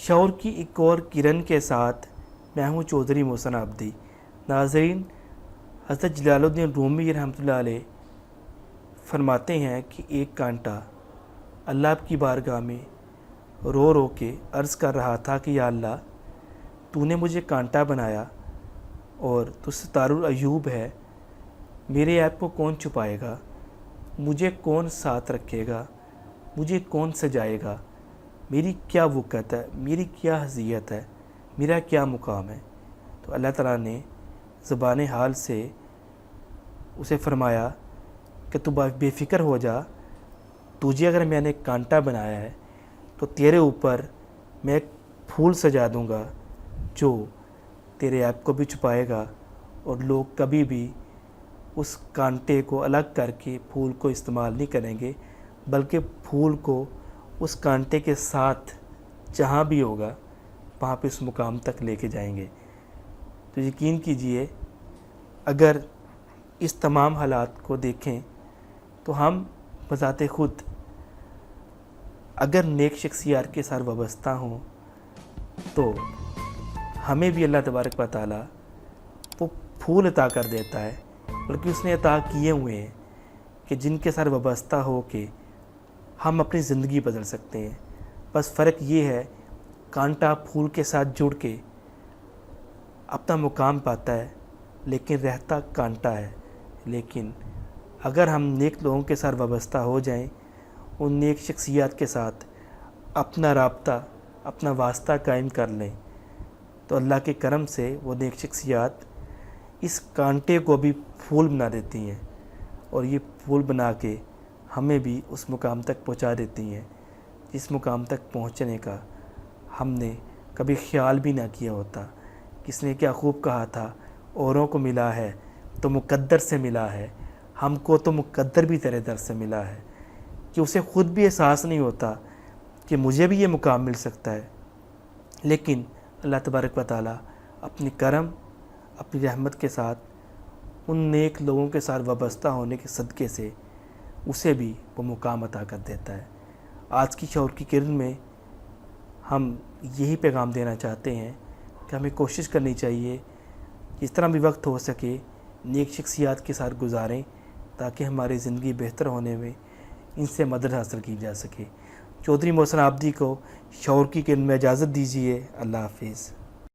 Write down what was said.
شعور کی ایک اور کرن کے ساتھ میں ہوں چودھری محسن عابدی۔ ناظرین، حضرت جلال الدین رومی رحمۃ اللہ علیہ فرماتے ہیں کہ ایک کانٹا اللہ کی بارگاہ میں رو رو کے عرض کر رہا تھا کہ یا اللہ، تو نے مجھے کانٹا بنایا اور تو ستار العیوب ہے، میرے عیب کو کون چھپائے گا، مجھے کون ساتھ رکھے گا، مجھے کون سجائے گا، میری کیا وقت ہے، میری کیا حیثیت ہے، میرا کیا مقام ہے۔ تو اللہ تعالیٰ نے زبان حال سے اسے فرمایا کہ تو بے فکر ہو جا، تجھے اگر میں نے کانٹا بنایا ہے تو تیرے اوپر میں ایک پھول سجا دوں گا جو تیرے عیب کو بھی چھپائے گا، اور لوگ کبھی بھی اس کانٹے کو الگ کر کے پھول کو استعمال نہیں کریں گے، بلکہ پھول کو اس کانٹے کے ساتھ جہاں بھی ہوگا وہاں پہ اس مقام تک لے کے جائیں گے۔ تو یقین کیجئے، اگر اس تمام حالات کو دیکھیں تو ہم بذات خود اگر نیک شخصیات کے ساتھ وابستہ ہوں تو ہمیں بھی اللہ تبارک و تعالیٰ وہ پھول عطا کر دیتا ہے، بلکہ اس نے عطا کیے ہوئے ہیں کہ جن کے ساتھ وابستہ ہو کے ہم اپنی زندگی بدل سکتے ہیں۔ بس فرق یہ ہے، کانٹا پھول کے ساتھ جڑ کے اپنا مقام پاتا ہے لیکن رہتا کانٹا ہے۔ لیکن اگر ہم نیک لوگوں کے ساتھ وابستہ ہو جائیں، ان نیک شخصیات کے ساتھ اپنا رابطہ، اپنا واسطہ قائم کر لیں، تو اللہ کے کرم سے وہ نیک شخصیات اس کانٹے کو بھی پھول بنا دیتی ہیں، اور یہ پھول بنا کے ہمیں بھی اس مقام تک پہنچا دیتی ہیں جس مقام تک پہنچنے کا ہم نے کبھی خیال بھی نہ کیا ہوتا۔ کس نے کیا خوب کہا تھا، اوروں کو ملا ہے تو مقدر سے ملا ہے، ہم کو تو مقدر بھی تیرے در سے ملا ہے، کہ اسے خود بھی احساس نہیں ہوتا کہ مجھے بھی یہ مقام مل سکتا ہے، لیکن اللہ تبارک و تعالیٰ اپنی کرم، اپنی رحمت کے ساتھ ان نیک لوگوں کے ساتھ وابستہ ہونے کے صدقے سے اسے بھی وہ مقام عطا کر دیتا ہے۔ آج کی شعور کی کرن میں ہم یہی پیغام دینا چاہتے ہیں کہ ہمیں کوشش کرنی چاہیے جس طرح بھی وقت ہو سکے نیک شخصیات کے ساتھ گزاریں، تاکہ ہماری زندگی بہتر ہونے میں ان سے مدد حاصل کی جا سکے۔ چودھری محسن عابدی کو شعور کی کرن میں اجازت دیجیے۔ اللہ حافظ۔